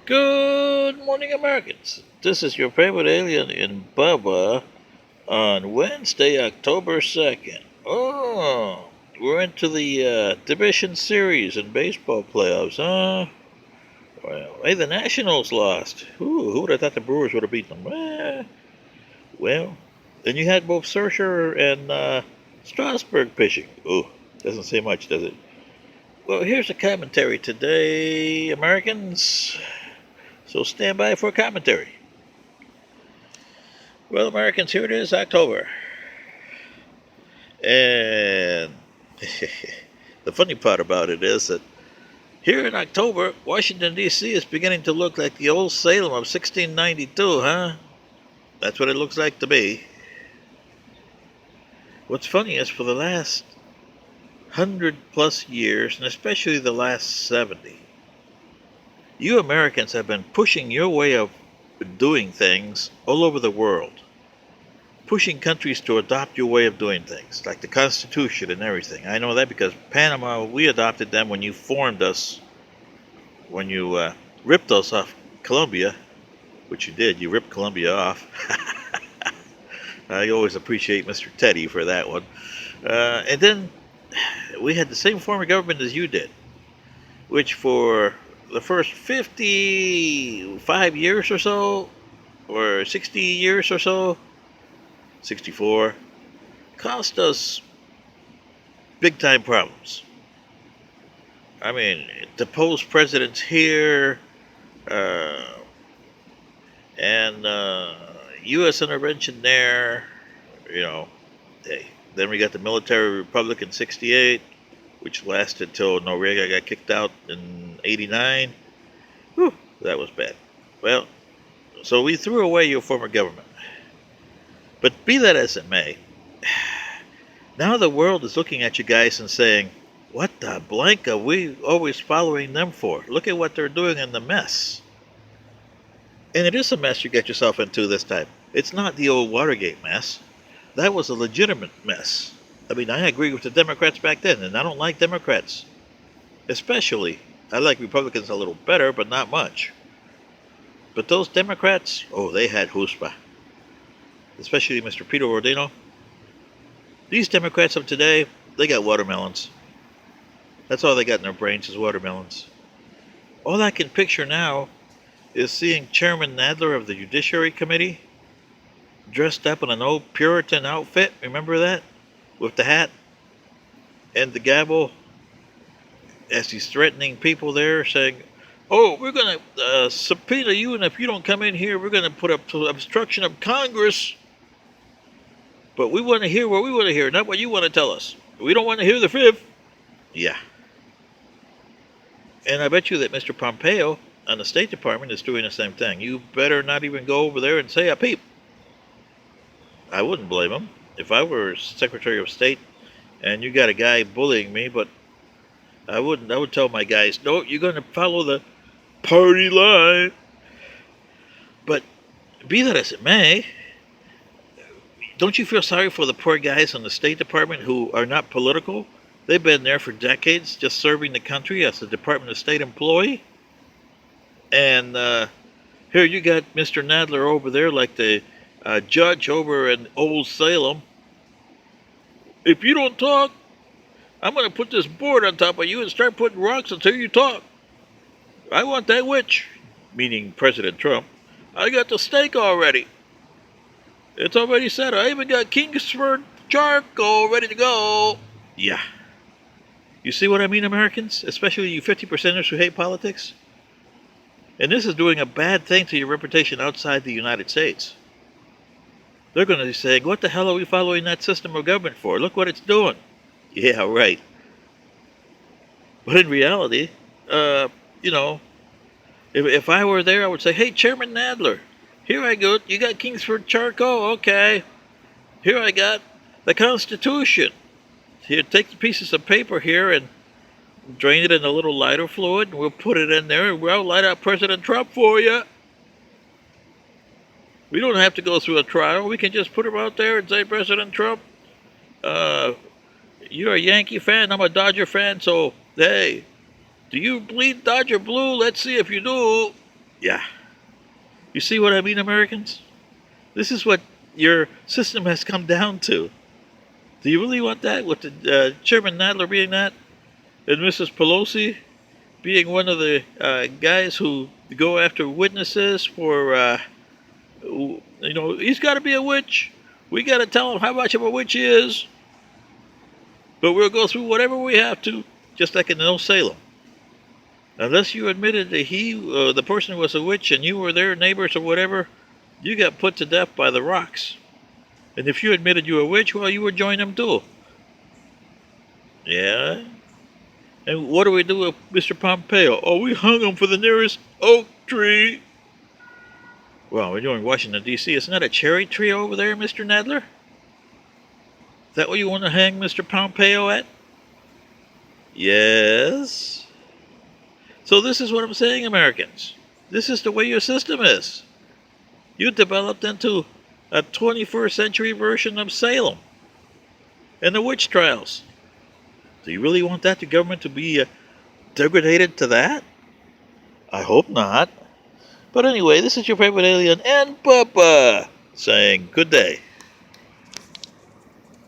Good morning, Americans. This is your favorite alien in Bubba on Wednesday, October 2nd. Oh, we're into the division series in baseball playoffs, huh? Well, hey, the Nationals lost. Who would have thought the Brewers would have beaten them? Well, then you had both Scherzer and Strasburg pitching. Ooh, doesn't say much, does it? Well, here's the commentary today, Americans. So stand by for commentary. Well, Americans, here it is, October. And the funny part about it is that here in October, Washington, D.C. is beginning to look like the old Salem of 1692, huh? That's what it looks like to me. What's funny is for the last 100+ years, and especially the last 70, you Americans have been pushing your way of doing things all over the world. Pushing countries to adopt your way of doing things, like the Constitution and everything. I know that because Panama, we adopted them when you formed us, when you ripped us off Colombia, which you did. You ripped Colombia off. I always appreciate Mr. Teddy for that one. And then we had the same form of government as you did, which for the first 55 years or so, or 60 years or so, 64, cost us big time problems. I mean, deposed presidents here, and U.S. intervention there, you know. Hey, then we got the military republic in 68, which lasted till Noriega got kicked out in 89. Whew, that was bad. Well, so we threw away your former government. But be that as it may, now the world is looking at you guys and saying, what the blank are we always following them for? Look at what they're doing in the mess. And it is a mess you get yourself into this time. It's not the old Watergate mess. That was a legitimate mess. I mean, I agree with the Democrats back then, and I don't like Democrats. Especially, I like Republicans a little better, but not much. But those Democrats, oh, they had chutzpah. Especially Mr. Peter Rodino. These Democrats of today, they got watermelons. That's all they got in their brains is watermelons. All I can picture now is seeing Chairman Nadler of the Judiciary Committee dressed up in an old Puritan outfit, remember that? With the hat and the gavel as he's threatening people there, saying, oh, we're going to subpoena you, and if you don't come in here, we're going to put up to obstruction of Congress. But we want to hear what we want to hear, not what you want to tell us. We don't want to hear the fifth. Yeah. And I bet you that Mr. Pompeo on the State Department is doing the same thing. You better not even go over there and say a peep. I wouldn't blame him if I were Secretary of State and you got a guy bullying me, but I wouldn't. I would tell my guys, no, you're going to follow the party line. But be that as it may, don't you feel sorry for the poor guys in the State Department who are not political? They've been there for decades just serving the country as a Department of State employee. And here you got Mr. Nadler over there like the judge over in Old Salem. If you don't talk, I'm going to put this board on top of you and start putting rocks until you talk. I want that witch, meaning President Trump. I got the steak already. It's already set. I even got Kingsford charcoal ready to go. Yeah. You see what I mean, Americans? Especially you 50%ers who hate politics? And this is doing a bad thing to your reputation outside the United States. They're going to be saying, what the hell are we following that system of government for? Look what it's doing. Yeah, right. But in reality, you know, if I were there, I would say, hey, Chairman Nadler, here I go. You got Kingsford charcoal? Okay. Here I got the Constitution. Here, take the pieces of paper here and drain it in a little lighter fluid, and we'll put it in there, and we'll light up President Trump for you. We don't have to go through a trial. We can just put him out there and say, President Trump, you're a Yankee fan, I'm a Dodger fan, so, hey, do you bleed Dodger blue? Let's see if you do. Yeah. You see what I mean, Americans? This is what your system has come down to. Do you really want that? With the Chairman Nadler being that, and Mrs. Pelosi being one of the guys who go after witnesses for, he's got to be a witch. We got to tell him how much of a witch he is. But we'll go through whatever we have to, just like in Old Salem. Unless you admitted that the person was a witch and you were their neighbors or whatever, you got put to death by the rocks. And if you admitted you were a witch, well, you would join them too. Yeah. And what do we do with Mr. Pompeo? Oh, we hung him for the nearest oak tree. Well, we're doing Washington, D.C. Isn't that a cherry tree over there, Mr. Nadler? Is that what you want to hang Mr. Pompeo at? Yes. So this is what I'm saying, Americans. This is the way your system is. You developed into a 21st century version of Salem and the witch trials. Do you really want that the government to be degraded to that? I hope not. But anyway, this is your favorite alien and Papa saying good day.